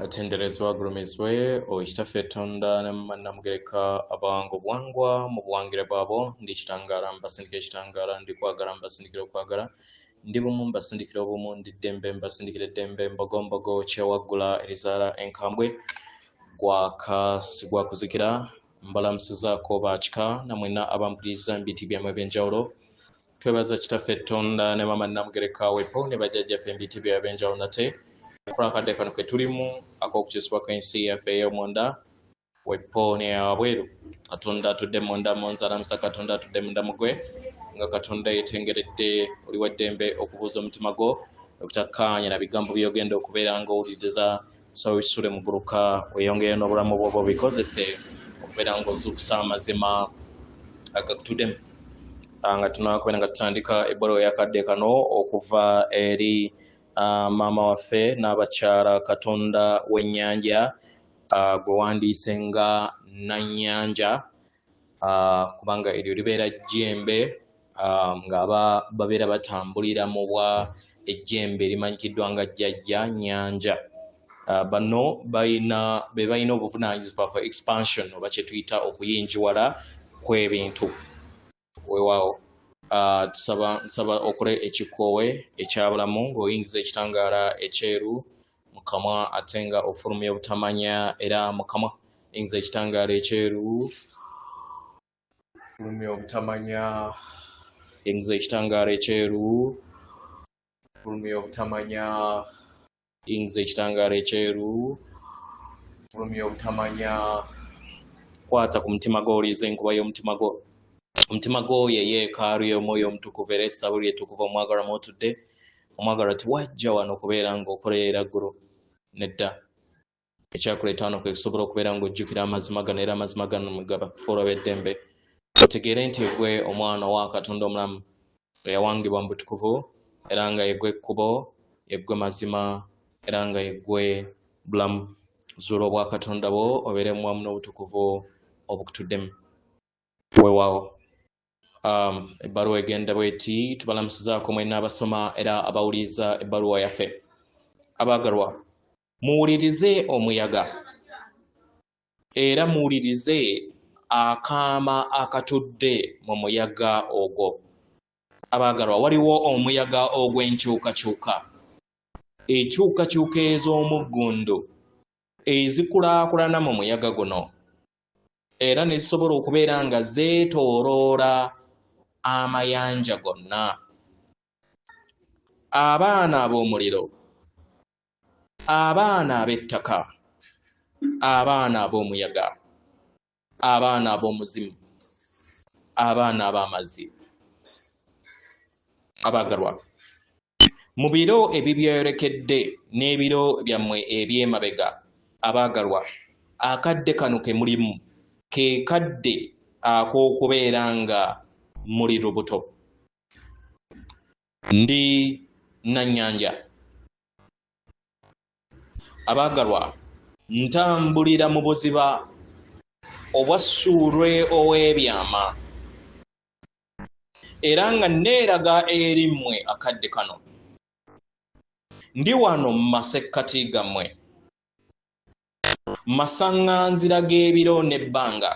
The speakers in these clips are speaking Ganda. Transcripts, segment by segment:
atenderezwa agulumizibwe oyitaffe Tonda namugereka abango bwangwa mu buwangire bwabo ndi kitangala mbasindikira ekitangala ndi kwagala mbasindikira okwagala ndi bumu mbasindikira obumu ndi ddembe mbasindikira eddembe mbogombogo kyewaggula erizaala enkambwe gwakuzikira mbalamusizaako bakika namwena abampuliriza mbiti byamwe ebyenjawulo twebaza kitaffe Tonda ne mama namugereka wepo ne bajjajjaffe mbiti byabwe ebyenjawulo nate kurakadde kano ke tulimu ak'okukisibwa kw'ensi yaffe ey'omunda wepo ne abweru Katonda atudde munda mu nzalamusa Katonda atudde munda mugwe nga Katonda yetengeredde oli waddembe okubuuza omutima gwo okutakkaanya na bigambo by'ogenda okubeera ng'owuliriza so bisule mu gguluka weyongere n'obulamu bwo bikozese okubeera ng'ozuukusa amazima agakutuddemu nga tunakubeera nga tutandika ebbaluwa yakadde kano okuva eri maama waffe n'abakyala Katonda w'ennyanja gwe wandiise nga Nannyanja kubanga eryo libeera jjembe nga babeera batambulira mu bwa ejjembe limanyikiddwa nga jjajja Nnyanja. Bano be balina obuvunaanyizibwa for expansion oba kye tuyita okuyinjiwala kw'ebintu weewaawo. Nsaba okole ekikoowe ekyabulamu ng'oyingiza ekitangaala ekyeru mu kamwa ate nga ofulumya obutamanya era mu kamwa yingiza ekitangaala ekyeru fulumya obutamanya yingiza ekitangaala ekyeru fulumya obutamanya yingiza ekitangaala ekyeru fulumya obutamanya kwata ku mutima gw'oliiza enkuba y'omutima gwo. Omutima gwo ye yeekaalu y'omwoyo omutukuvu era essabo lyetukuvu omwagalwa mw'otudde omwagalwa tiwajja wano okubeera ng'okolerera ggulu nedda ekyakuleeta wano kwe kusobola okubeera ng'ojjukira amazima gano era amazima gano gabakufuula b'eddembe otegeere nti gwe omwana wa Katonda omulamu eyawangibwa mu butukuvu era nga ye gwe ekkubo ye gwe mazima era nga ye gwe bulamu zuula obwa Katonda bwo obeere mu wamu n'obutukuvu obukutuddemu weewaawo. Ebbaluwa egenda bweti tubalamusizaako mwenna abasoma era abawuliriza ebbaluwa yaffe. Abaagalwa muwulirize omuyaga era muwulirize akaama akatudde mu muyaga ogwo. Abaagalwa waliwo omuyaga ogw'enkyukakyuka enkyukakyuka ez'omuggundu ezikulaakulana mu muyaga guno era ne zisobola okubeera nga zeetooloola amayanja gonna. Abaana ab'omuliro, abaana ab'ettaka, abaana ab'omuyaga, abaana ab'omuzimu, abaana ab'amazzi. Abaagalwa mu biro ebibyerekedde n'ebiro byammwe eby'emabega abaagalwa akadde kano ke mulimu ke kadde ak'okubeera nga muli lubuto. Ndi Nannyanja. Abaagalwa ntambulira mu buziba obwassuulwe ow'ebyama era nga neeraga eri mmwe akadde kano. Ndi wano mu masekkati gammwe masaŋŋanzira g'ebiro n'ebbanga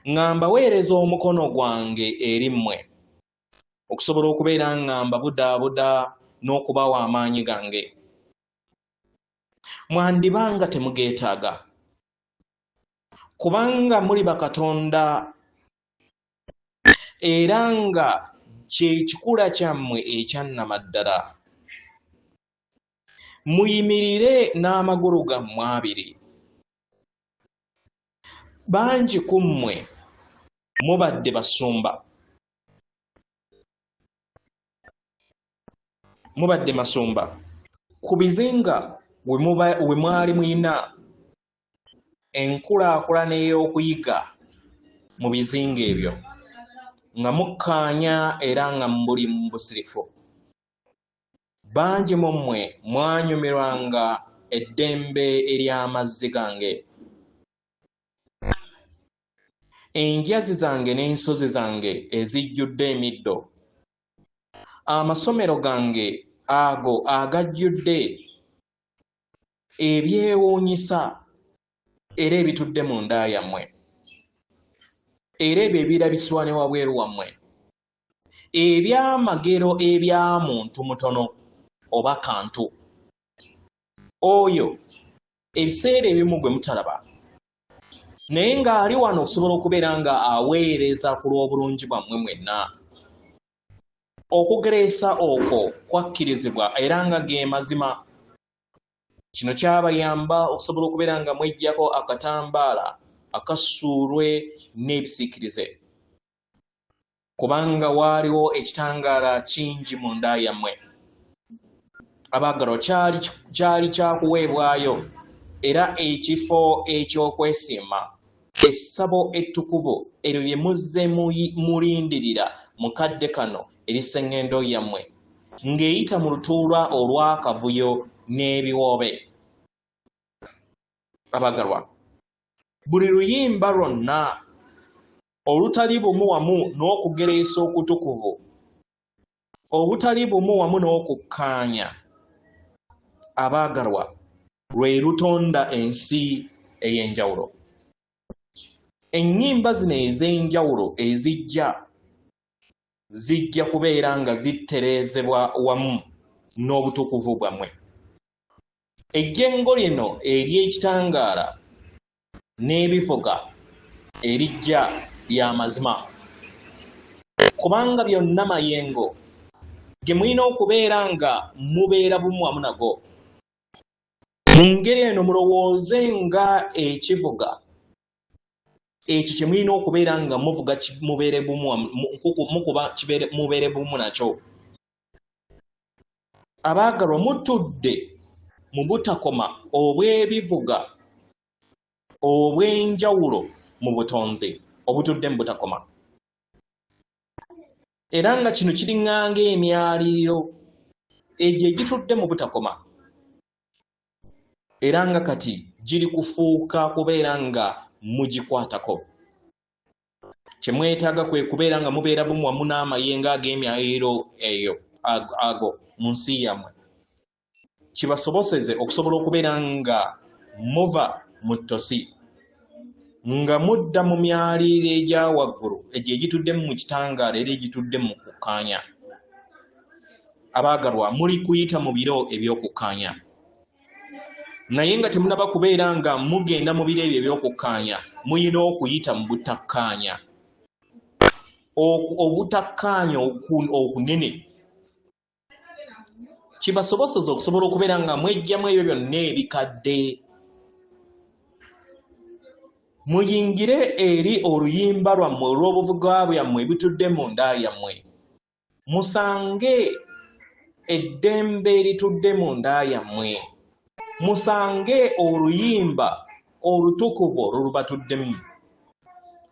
nga mbaweereza omukono gwange eri mmwe okusobola okubeera nga mbabudaabuda n'okubawa amaanyi gange. Mwandibanga temugeetaaga kubanga muli bakatonda era nga kye kikula kyammwe ekyannamaddala. Muyimirire n'amagulu gammwe abiri. Bangi ku mmwe mubadde basumba, mubadde masumba ku bizinga we mwali mulina enkulaakulana ey'okuyiga mu bizinga ebyo nga mukkaanya era nga muli mu busirifu. Bangi mu mmwe mwanyumirwanga eddembe ery'amazzi gange. Enjazi zange n'ensozi zange ezijjudde emiddo. Amasomero gange ago agajjudde ebyewuunyisa era ebitudde mu nda yammwe era ebyo ebirabisibwa ne wabweru wammwe ebyamagero ebya muntu mutono oba kantu oyo ebiseera ebimu gwe mutalaba naye ng'ali wano okusobola okubeera nga aweereza ku lw'obulungi bwammwe mwenna okugereesa okwo kwakkirizibwa era nga ge mazima kino kyabayamba okusobola okubeera nga mweggyako akatambaala akassuulwe n'ebisiikirize kubanga waaliwo ekitangaala kingi mu nda yammwe abaagalwa kyali kyakuweebwayo era ekifo eky'okwesiima essabo ettukuvu eryo lye muzze mulindirira mu kadde kano eriseŋŋendo yammwe ng'eyita mu lutuulwa olw'akavuyo n'ebiwoobe abaagalwa buli luyimba lwonna olutali bumu wamu n'okugereesa okutukuvu obutali bumu wamu n'okukkaanya abaagalwa lwe lutonda ensi ey'enjawulo ennyimba zino ez'enjawulo zijja kubeera nga zittereezebwa wamu n'obutukuvu bwammwe ejjengo lino ery'ekitangaala n'ebivuga erijja lya mazima kubanga byonna mayengo ge mulina okubeera nga mubeera bumu wamu nago mu ngeri eno mulowooze nga ekivuga ekyo kye mulina okubeera nga muvuga mubeere bumu nakyo abaagalwa mutudde mu butakoma obw'ebivuga obw'enjawulo mu butonzi obutudde mu butakoma era nga kino kiriŋŋanga emyaliriro egyo egitudde mu butakoma era nga kati giri kufuuka kubeera nga mugikwatako kye mwetaaga kwe kubeera nga mubeera bumu wamu n'amayengo ag'emyaliriro eyo ago mu nsi yammwe kibasoboseze okusobola okubeera nga muva mu ttosi nga mudda mu myaliriro egya waggulu egyo egitudde mu kitangaala era egitudde mu kukkaanya abaagalwa muli kuyita mu biro eby'okukkaanya naye nga temunaba kubeera nga mugenda mu biro ebyo eby'okukkaanya muyina okuyita mu butakkaanya obutakkaanya okunene kibasoboseza okusobola okubeera nga mwejjamu ebyo byonna ebikadde muyingire eri oluyimba lwammwe olw'obuvuga bwammwe ebitudde mu nda yammwe musange eddembe eritudde mu nda yammwe musange oluyimba olutukuvu olwo lubatuddemu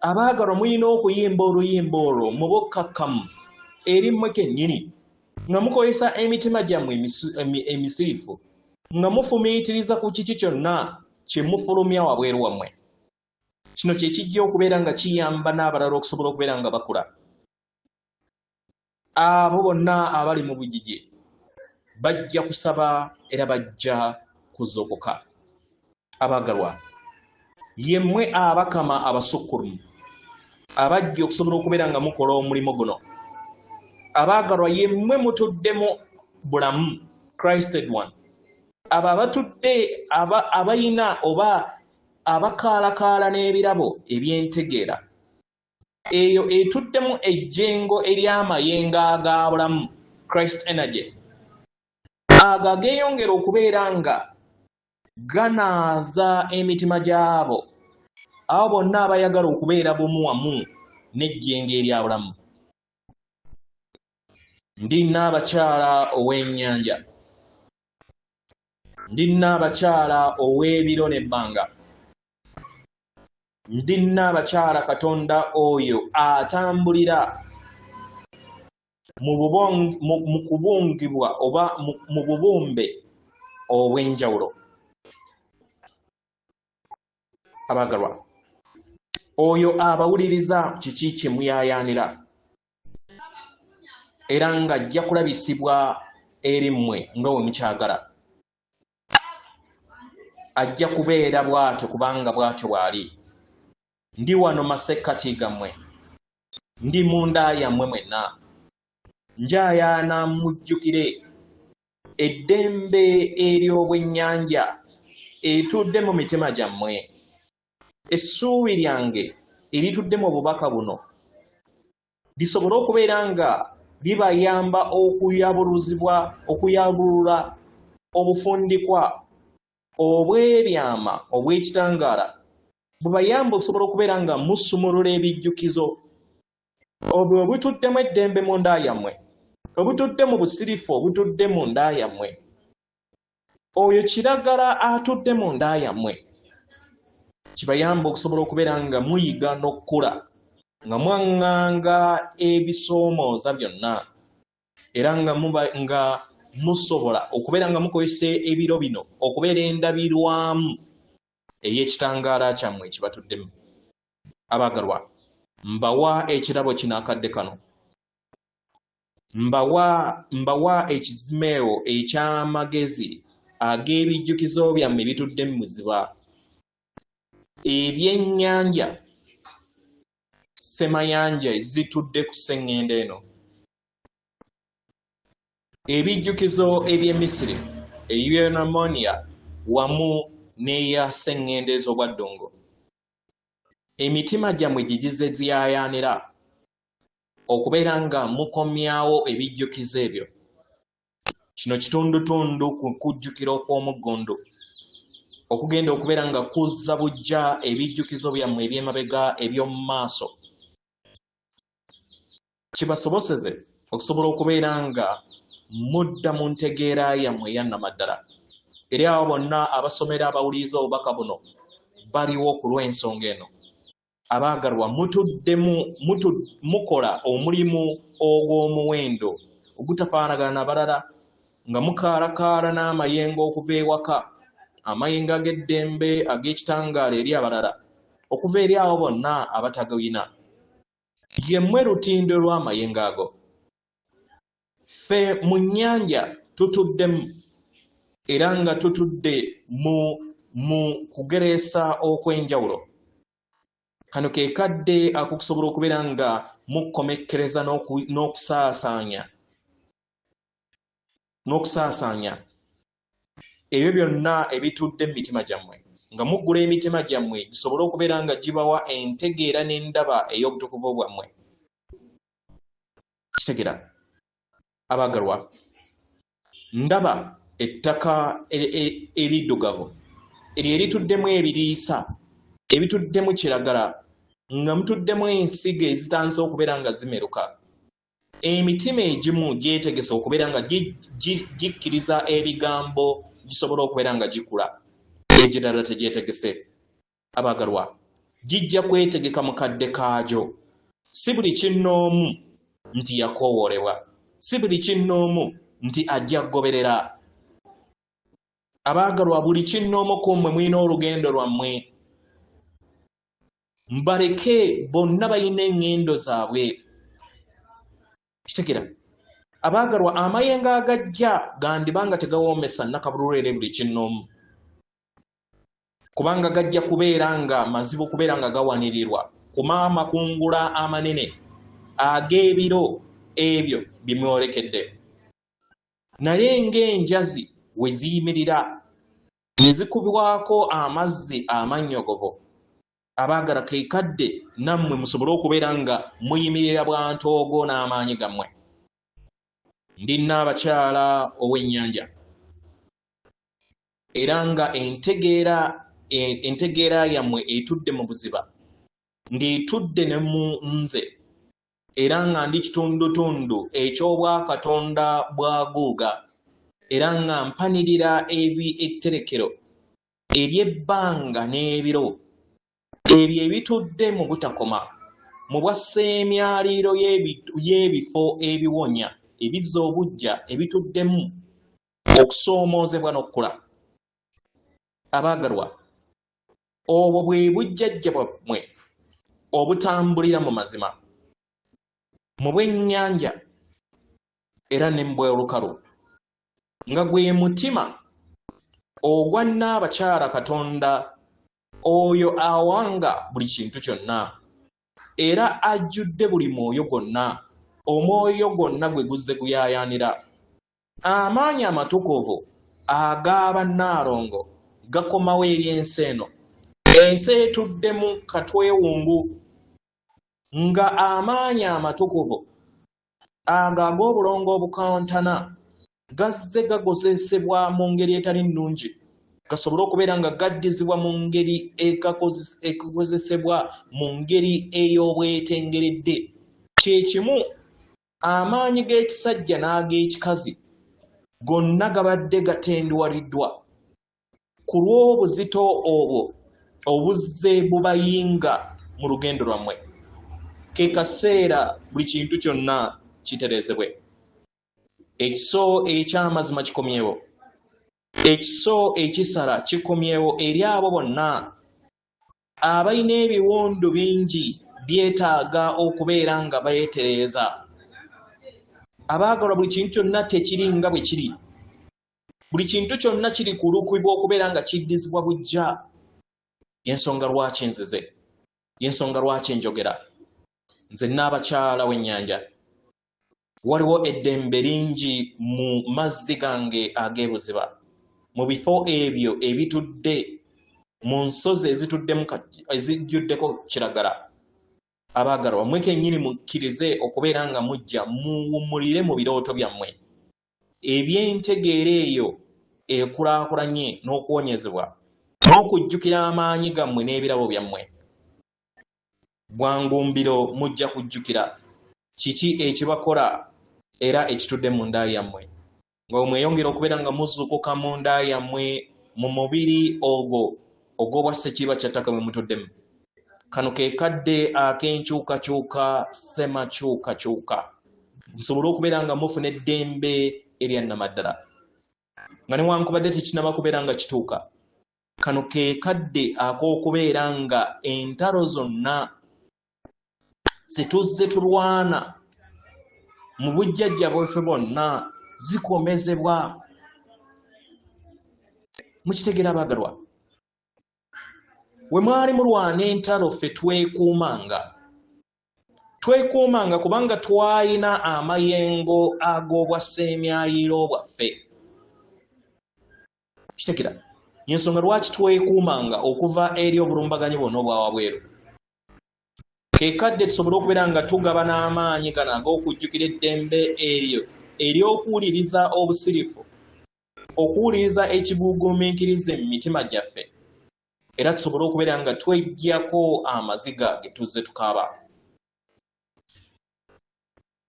abaagalwa muyina okuyimba oluyimba olwo mu bukkakkamu eri mmwe kennyini nga mukozesa emitima gyammwe emisirifu nga mufumiitiriza ku kiki kyonna kye mufulumya wabweru wammwe kino kye kijja okubeera nga kiyamba n'abalala okusobola okubeera nga bakula abo bonna abali mu bugigi bajja kusaba era bajja kuzuukuka abaagalwa yemmwe abakama abasukkulumu abajja okusobola okubeera nga mukola omulimu guno abaagalwa yemmwe mutuddemu bulamu Christed one abo abatudde abayina oba abakaalakaala n'ebirabo eby'entegeera eyo etuddemu ejjengo ery'amayengo aga bulamu Christ energy ago ageeyongera okubeera nga ganaaza emitima gy'abo abo bonna abayagala okubeera bumu wamu n'ejjengo erya bulamu ndi Nnaabakyala ow'ennyanja ndi Nnaabakyala ow'ebiro n'ebbanga ndi Nnaabakyala Katonda oyo atambulira mu kubungibwa oba mu bubumbe obw'enjawulo abaagalwa oyo abawuliriza kiki kye muyaayaanira era nga ajja kulabisibwa eri mmwe nga we mukyagala ajja kubeera bw'atyo kubanga bw'atyo bw'ali. Ndi wano masekkati gammwe, ndi mu nda yammwe mwenna. Njayaana mujjukire eddembe ery'obwennyanja etudde mu mitima gyammwe. Essuubi lyange eritudde mu bubaka buno lisobole okubeera nga libayamba okuyabulula obufundikwa obw'ebyama obw'ekitangaala, bubayamba okusobola okubeera nga musumulula ebijjukizo obwo obutuddemu eddembe mu nda yammwe, obutudde mu busirifu obutudde mu nda yammwe. Oyo kiragala atudde mu nda yammwe, kibayamba okusobola okubeera nga muyiga n'okkula nga mwaŋŋanga ebisoomooza byonna, era nga musobola okubeera nga mukozesa ebiro bino okubeera endabirwamu ey'ekitangaala kyammwe ekibatuddemu. Abaagalwa, mbawa ekirabo kino akadde kano, mbawa ekizimeewo eky'amagezi ag'ebijjukizo byammwe bitudde mu muziba. Ebyennyanja semayanja zitudde ku sseŋŋendo eno. Ebijjukizo eby'Emisiri, eby'Ammonia wamu n'eya sseŋŋendo ez'obwaddongo. Emitima gyammwe gigize ziyaayaanira okubeera nga mukomyawo ebijjukizo ebyo. Kino kitundutundu ku kujjukira okw'omuggondo okugenda okubeera nga kuzza bujja ebijjukizo byammwe eby'emabega eby'omu maaso. Kibasoboseze okusobola okubeera nga mudda mu ntegeera yammwe eyannamaddala. Eri abo bonna abasomera abawuliriza obubaka buno baliwo ku lw'ensonga eno. Abaagalwa, mukola omulimu ogw'omuwendo ogutafaanagana na balala, nga mukaalakaala n'amayengo okuva ewaka, amayengo ag'eddembe ag'ekitangaala eri abalala, okuva eri abo bonna abatagawina. Yemmwe lutindo lw'amayengo ago. Ffe mu nnyanja tutuddemu, era nga tutudde mu kugereesa okw'enjawulo. Kano ke kadde akukusobola okubeera nga mukomekkereza n'okusaasaanya ebyo byonna ebitudde mu mitima gyammwe, nga muggula emitima gyammwe gisobole okubeera nga gibawa entegeera n'endaba ey'obutukuvu bwammwe. Kitegera abaagalwa, ndaba ettaka eriddugavu eryo erituddemu ebiriisa ebituddemu kiragala, nga mutuddemu ensigo ezitanze okubeera nga zimeruka. Emitima egimu gyetegese okubeera nga gikkiriza ebigambo gisobola okubeera nga gikula, egirala tegyetegese. Abaagalwa, gijja kwetegeka mu kadde kaagyo. Si buli kinnoomu nti yakoowoolebwa, si buli kinnoomu nti ajja kugoberera. Abaagalwa, buli kinnoomu ku mmwe mulina olugendo lwammwe. Mbaleke bonna balina eŋŋendo zaabwe. Kitegera abaagalwa, amayengo agajja gandibanga tegawoomesa nnakabululu eri buli kinnoomu, kubanga gajja kubeera nga mazibu kubeera nga gawanirirwa kuma amakungula amanene ag'ebiro ebyo bimwolekedde. Naye ng'enjazi we ziyimirira ne zikubwako amazzi amannyogovu, abaagala ke kadde nammwe musobole okubeera nga muyimirira bwantoogo n'amaanyi gammwe. Ndi Nnaabakyala ow'ennyanja, era nga entegeera yammwe etudde mu buziba, ng'etudde ne mu nze, era nga ndi kitundutundu eky'obwakatonda bwa Guuga, era nga mpanirira etterekero ery'ebbanga n'ebiro, ebyo ebitudde mu butakoma, mu bwasseemyaliiro y'ebifo ebiwonya ebizza obujja ebituddemu okusoomoozebwa n'okkula. Abaagalwa, obwo bwe bujjajja bwammwe obutambulira mu mazima, mu bwennyanja era ne mu bw'olukalu, nga gwe mutima ogwa Nnaabakyala Katonda oyo awanga buli kintu kyonna era ajjudde buli mwoyo gonna, omwoyo gonna gwe guzze guyaayaanira. Amaanyi amatukuvu ag'Abannaalongo gakomawo eri ensi eno. Ensi etuddemu katwewungu nga amaanyi amatukuvu ag'obulongo obukawontana gazze gagozesebwa mu ngeri etali nnungi, gasobole okubeera nga gaddizibwa mu ngeri egakozesebwa mu ngeri ey'obwetengeredde. Kye kimu amaanyi g'ekisajja n'ag'ekikazi gonna gabadde gatenduwaliddwa ku lw'obuzito obwo obuzze bubayinga mu lugendo lwammwe. Ke kaseera buli kintu kyonna kitereezebwe. Ekiso eky'amazima kikomyewo, ekiso ekisala kikomyewo eri abo bonna abalina ebiwundu bingi byetaaga okubeera nga beetereeza. Abaagalwa, buli kintu kyonna tekiri nga bwe kiri. Buli kintu kyonna kiri kulukubibwa okubeera nga kiddizibwa bujja. Y'ensonga lwaki nzize, y'ensonga lwaki njogera. Nze Nnaabakyala w'Ennyanja. Waliwo eddembe lingi mu mazzi gange ag'ebuziba, mu bifo ebyo ebitudde mu nsozi ezijjuddeko kiragala. Abaagalwa, mmwe kennyini mukkirize okubeera nga mujja muwummulire mu birooto byammwe. Eby'entegeera eyo ekulaakulanye n'okuwonyezebwa n'okujjukira amaanyi gammwe n'ebirabo byammwe. Bwangu mbiro mujja kujjukira kiki ekibakola era ekitudde mu nda yammwe, nga mweyongera okubeera nga muzuukuka mu nda yammwe mu mubiri ogwo ogw'obwa Ssekiiba kya ttaka mwe mutuddemu. Kano ke kadde ak'enkyukakyuka ssemakyukakyuka, musobole okubeera nga mufuna eddembe eryannamaddala, nga newankubadde tekinaba kubeera nga kituuka. Kano ke kadde ak'okubeera nga entalo zonna zetuzze tulwana mu bujjajja bwaffe bwonna zikomezebwa. Mukitegeera abaagalwa? We mwali mulwana entalo ffe twekuumanga kubanga twalina amayengo ag'obwaseemyayiiro bwaffe. Kitegeera? Y'ensonga lwaki twekuumanga okuva eri obulumbaganyi bwonna obwa wabweru. Ke kadde tusobole okubeera nga tugaba n'amaanyi gano ag'okujjukira eddembe eryo ery'okuwuliriza obusirifu, okuwuliriza ekibuguumiikiriza mu mitima gyaffe, era tusobole okubeera nga tweggyako amaziga ge tuzze tukaaba.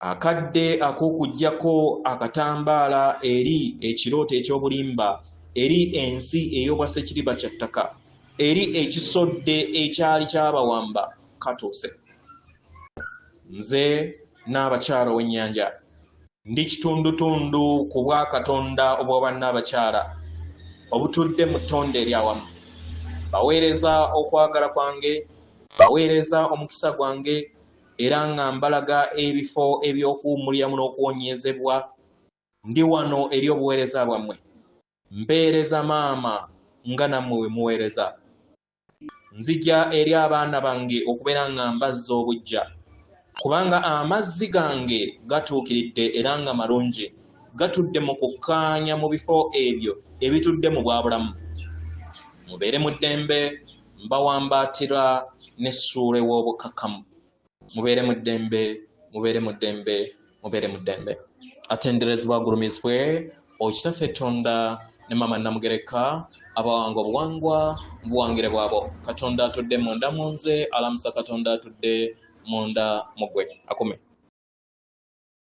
Akadde ak'okuggyako akatambaala eri ekirooto eky'obulimba, eri ensi ey'obwa Ssekiriba kya ttaka, eri ekisodde ekyali kyabawamba katuuse. Nze Nnaabakyala w'Ennyanja ndi kitundutundu ku bwa Katonda obw'Abannaabakyala obutudde mu ttonde eryawamu. Baweereza okwagala kwange, baweereza omukisa gwange, era nga mbalaga ebifo eby'okuwummuliramu n'okuwonyezebwa. Ndi wano eri obuweereza bwammwe. Mpeereza maama nga nammwe bwe muweereza. Nzija eri abaana bange okubeera nga mbazza obujja, kubanga amazzi gange gatuukiridde era nga malungi, gatudde mu kukkaanya mu bifo ebyo ebitudde mu bwabulamu. Mubeere mu ddembe, mbawambaatira n'essuula ew'obukakkamu. Mubeere mu ddembe, mubeere mu ddembe, mubeere mu ddembe. Atenderezebwa agulumizibwe Okitaffe Tonda ne Maama Namugereka, abawanga obuwangwa buwangire bwabo. Katonda atudde munda mu nze, alamusa Katonda atudde munda mu ggwe. Akume.